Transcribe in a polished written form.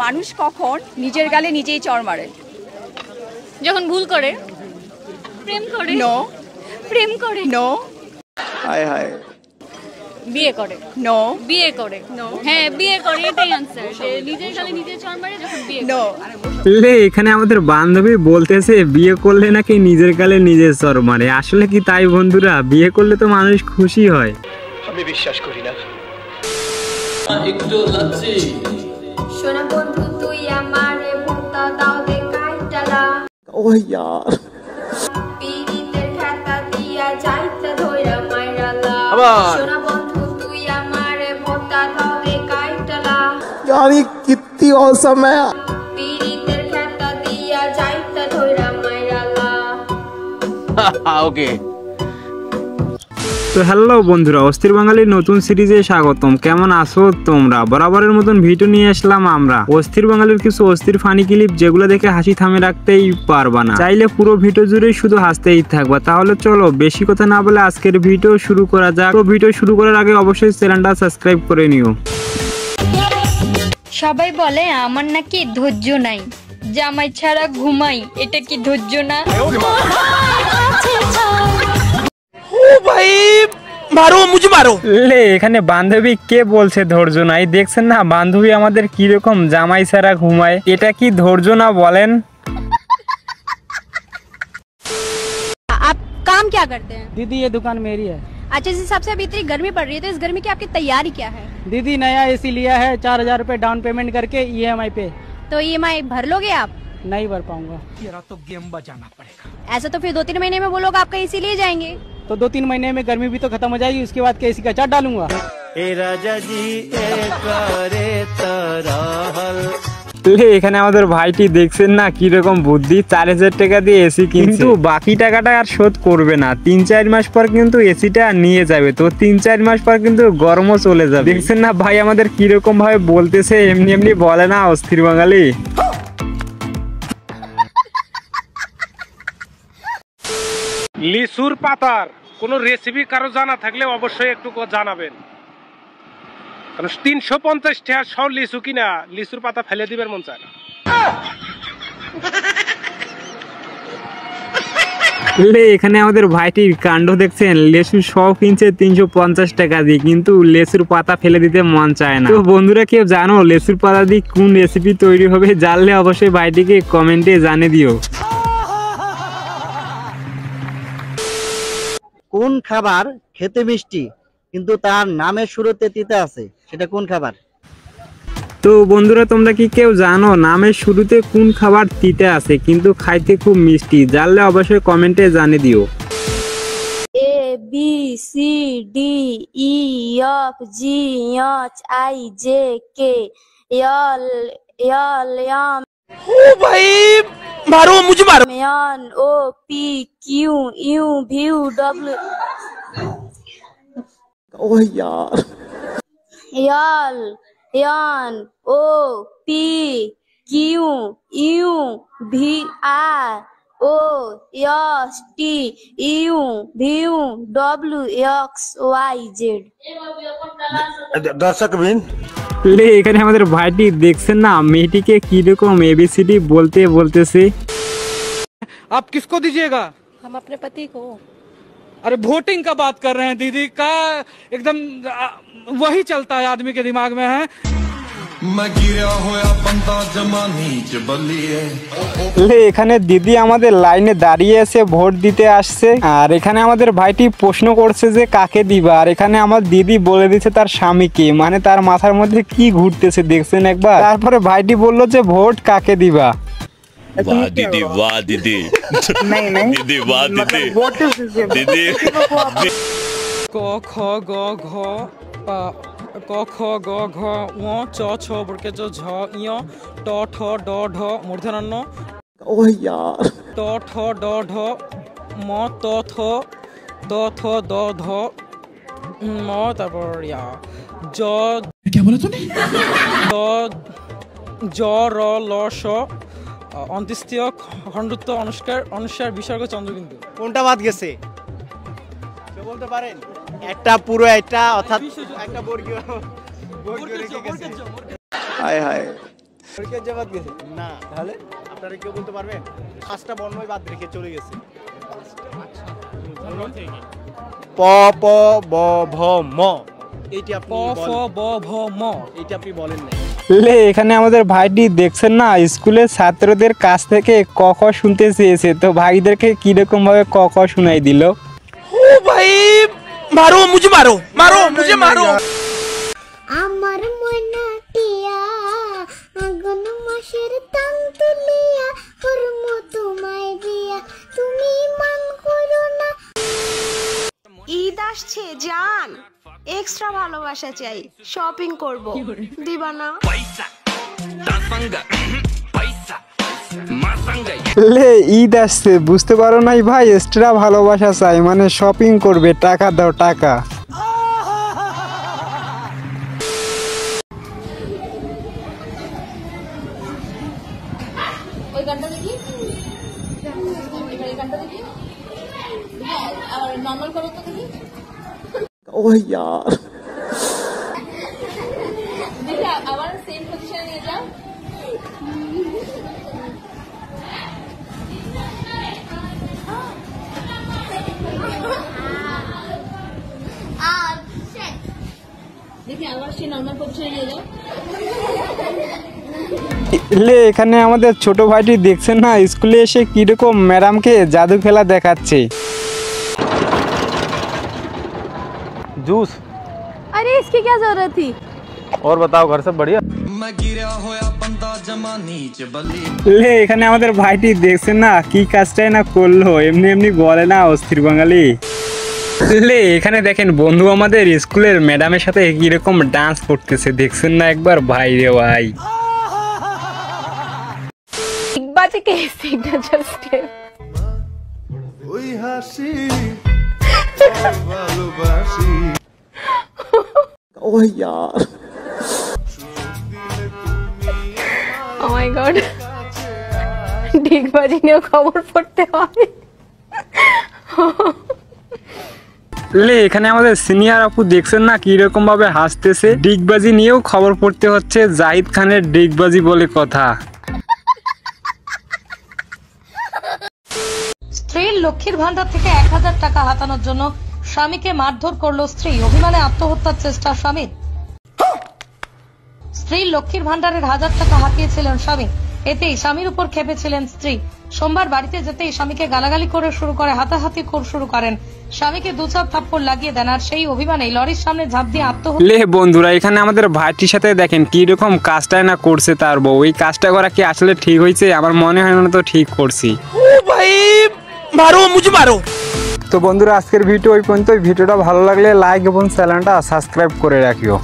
মানুষ কখন নিজের গালে নিজেই চড় মারে? যখন ভুল করে, প্রেম করে। নো। প্রেম করে। নো। হায় হায়। বিয়ে করে। নো। বিয়ে করে। নো। হ্যাঁ বিয়ে করে, এটাই আনসার। যে নিজের গালে নিজে চড় মারে যখন বিয়ে করে। নো। লে এখানে আমাদের বান্ধবী বলতেছে বিয়ে করলে নাকি নিজের গালে নিজে চড় মারে। আসলে কি তাই বন্ধুরা? বিয়ে করলে তো মানুষ খুশি হয়। আমি বিশ্বাস করি না। একটু লাচ্ছি সোনা বন্ধু তুই আমারে ভুক্তা দাও দে কাইটালা ও यार পীড়িতের খাতা দিয়া যাইতে ধইরা মাইরালা সোনা বন্ধু তুই আমারে ভুক্তা দাও দে কাইটালা यार ये कितनी औसम है। পীড়িতের খাতা দিয়া যাইতে ধইরা মাইরালা ওকে। তো হ্যালো বন্ধুরা, অস্থির বাঙালির নতুন সিরিজে স্বাগতম। কেমন আছো তোমরা? বরাবরের মতন ভিডিও নিয়ে আসলাম আমরা। অস্থির বাঙালির কিছু অস্থির ফানি ক্লিপ যেগুলো দেখে হাসি থামে রাখতেই পারবা না। চাইলে পুরো ভিডিও জুড়ে শুধু হাসতেই থাকবা। তাহলে চলো বেশি কথা না বলে আজকের ভিডিও শুরু করা যাক। তো ভিডিও শুরু করার আগে অবশ্যই চ্যানেলটা সাবস্ক্রাইব করে নিও। সবাই বলে আমার নাকি ধৈর্য নাই, জামাই ছাড়া ঘুমাই, এটা কি ধৈর্য না? ভাই মারো মুঝে মারো। লে এখানে বান্ধবী কে বলছে ধৈর্য নাই? দেখছেন না বান্ধবী আমাদের কি রকম জামাই ছাড়া ঘুমায়। এটা কি ধৈর্য না বলেন? आप काम क्या करते हैं? दीदी ये दुकान मेरी है। अच्छा, जिस हिसाब से अभी इतनी गर्मी पड़ रही है तो इस गर्मी की आपकी तैयारी क्या है? दीदी नया एसी लिया है 4,000 रुपए डाउन पेमेंट करके EMI पे। तो EMI भर लोगे आप? नहीं भर पाऊंगा। तो गेम बजाना पड़ेगा। ऐसा तो फिर 2-3 महीने में वो लोग आपका एसी ले जाएंगे। तो 2-3 महीने में गर्मी भी तो खत्म हो जाएगी, उसके बाद एसी का चार्ज डालूंगा। লে এখানে আমাদের ভাইটি দেখছেন না কি রকম বুদ্ধি, 4,000 টাকা দিয়ে এসি কিন্তু বাকি টাকাটা আর শোধ করবে না। 3-4 মাস পর কিন্তু এসিটা নিয়ে যাবে। তো 3-4 মাস পর কিন্তু গরমও চলে যাবে। দেখছেন না ভাই আমাদের কি রকম ভাবে বলতেছে, এমনি এমনি বলে না অস্থির বাঙালি। লিচুর পাতার কোনো রেসিপি কারো জানা থাকলে অবশ্যই একটু জানাবেন। কারণ 350 টাকা সব লিচু কিনা লিচুর পাতা ফেলে দিবেন মন চায় না। এখানে আমাদের ভাইটির কাণ্ড দেখছেন, লেচু সব কিনছে 350 টাকা দিয়ে, কিন্তু লেচুর পাতা ফেলে দিতে মন চায় না। তো বন্ধুরা কেউ জানো লেচুর পাতা দিয়ে কোন রেসিপি তৈরি হবে? জানলে অবশ্যই ভাইটিকে কমেন্টে জানিয়ে দিও। কোন খাবার খেতে মিষ্টি কিন্তু তার নামের শুরুতে তিতা আছে, সেটা কোন খাবার? তো বন্ধুরা তোমরা কি কেউ জানো নামের শুরুতে কোন খাবার তিতা আছে কিন্তু খাইতে খুব মিষ্টি? জানলে অবশ্যই কমেন্টে জানিয়ে দিও। A B C D E F G H I J K L M ओ भाई मारो मुझे मारो। N O P Q U V W ओ यार L N O P Q U V I O S T U V W X Y Z। দর্শক বিন লে এখানে আমাদের ভাইটি দেখছেন না মেয়েটিকে কি রকম ABCD বলতে বলতেছে। आप किसको दीजिएगा? हम अपने पति को। अरे वोटिंग का बात कर रहे हैं दीदी का, एकदम वही चलता है आदमी के दिमाग में है। এখানে দিদি আমাদের লাইনে দাঁড়িয়ে আছে ভোট দিতে আসছে। আর এখানে আমাদের ভাইটি প্রশ্ন করছে যে কাকে দিবা। আর এখানে আমার দিদি বলে দিচ্ছে তার স্বামীকে, মানে তার মাথার মধ্যে কি ঘুরতেছে দেখছেন একবার। তারপরে ভাইটি বললো যে ভোট কাকে দিবা। वाह दीदी वाह दीदी दीदी वाह दीदी दीदी क ख ग घ क ख ग घ ङ च छ बड़के च झ य ट ठ ड ढ मूर्धन्य ओ यार ट ठ ड ढ म त थ द थ द ध म তারপর ইয়া জ क्या बोला तूने द ज र ल श অন্ত্যেষ্টিয় খণ্ডত্ব অনুষ্কার বিসর্গ চন্দ্রবিন্দু। কোনটা বাদ গেছে কেউ বলতে পারেন? একটা পুরো একটা অর্থাৎ একটা বর্গীয় রেখে গেছে। हाय हाय পরীক্ষার যে বাদ গেছে না, তাহলে আপনারা কেউ বলতে পারবেন? 5টা বর্ণই বাদ রেখে চলে গেছে। প প ব ভ ম, এইটি আপনি প ফ ব ভ ম, এইটি আপনি বলেন না। লে এখানে আমাদের ভাইটি দেখছেন না স্কুলের ছাত্রদের কাছ থেকে ক খ শুনতে চেয়েছে, তো ভাইদেরকে কিরকম ভাবে ক খ শুনাই দিল। ओ भाई मारो मुझे मारो मारो मुझे मारो। আমার মনা টিয়া আগুন মাসের তাং তুলিয়া করম তোমায় বিয়া তুমি মান করো না। ঈদ আসছে জান, এক্সট্রা ভালোবাসা চাই, শপিং করব, দিবা না? লে ঈদ আসছে বুঝতে পারো নাই ভাই, এক্সট্রা ভালোবাসা চাই মানে শপিং করবে, টাকা দাও টাকা। ওই গানটা দেখি, এই গানটা দেখি, আর নরমাল করো তো দেখি। ओह यार দেখি আবার সেম পজিশনে নিয়ে যাও। দেখি আবার সেই নরমাল পজিশনে নিয়ে যাও। লে এখানে আমাদের ছোট ভাইটি দেখছেন না স্কুলে এসে কিরকম ম্যাডামকে জাদু খেলা দেখাচ্ছে। जूस। अरे इसकी क्या जरूरत थी? और बताओ घर सब बढ़िया? লে এখানে আমাদের ভাইটি দেখছেন না কি কাজটাই না করলো, এমনি এমনি বলে না অস্থির বাঙালি। লে এখানে দেখেন বন্ধু আমাদের স্কুলের ম্যাডামের সাথে কিরকম ডান্স করতেছে, দেখছেন না একবার ভাই রে ভাই। डिगबाजी के सिग्नेचर स्टेप। ওই হাসি ভালোবাসি। ओह यार Oh my god, ডিগবাজি নিয়ে খবর পড়তে হবে। লে এখানে আমাদের সিনিয়র আপু দেখছেন না কিরকম ভাবে হাসতেছে, ডিগবাজি নিয়েও খবর পড়তে হচ্ছে, জাহিদ খানের ডিগবাজি বলে কথা। স্ত্রীর লক্ষ্মীর ভান্ডার থেকে 1000 টাকা হাতানোর জন্য স্বামীকে মারধর করলো স্ত্রী, অভিমানে আত্মহত্যার চেষ্টা স্বামীর। স্ত্রীর লক্ষ্মীর ভান্ডারের 1000 টাকা হাতিয়েছিলেন স্বামী, এতেই স্বামীর উপর খেপেছিলেন স্ত্রী। সোমবার বাড়িতে যেতেই স্বামীকে গালাগালি করে শুরু করে, হাতাহাতি শুরু করেন, স্বামীকে 2 থাপ্পড় লাগিয়ে দেন, আর সেই অভিমানেই লরির সামনে ঝাঁপ দিয়ে আত্মহত্যা। লে বন্ধুরা এখানে আমাদের ভাইটির সাথে দেখেন কিরকম কাজটাই না করছে তার বউ, এই কাজটা করা কি আসলে ঠিক হয়েছে? আমার মনে হয় না তো ঠিক করছি। ओ भाई मारो मुझे मारो। তো বন্ধুরা আজকের ভিডিও ওই পর্যন্ত। ভিডিওটা ভালো লাগলে লাইক এবং চ্যানেলটা সাবস্ক্রাইব করে রাখিও।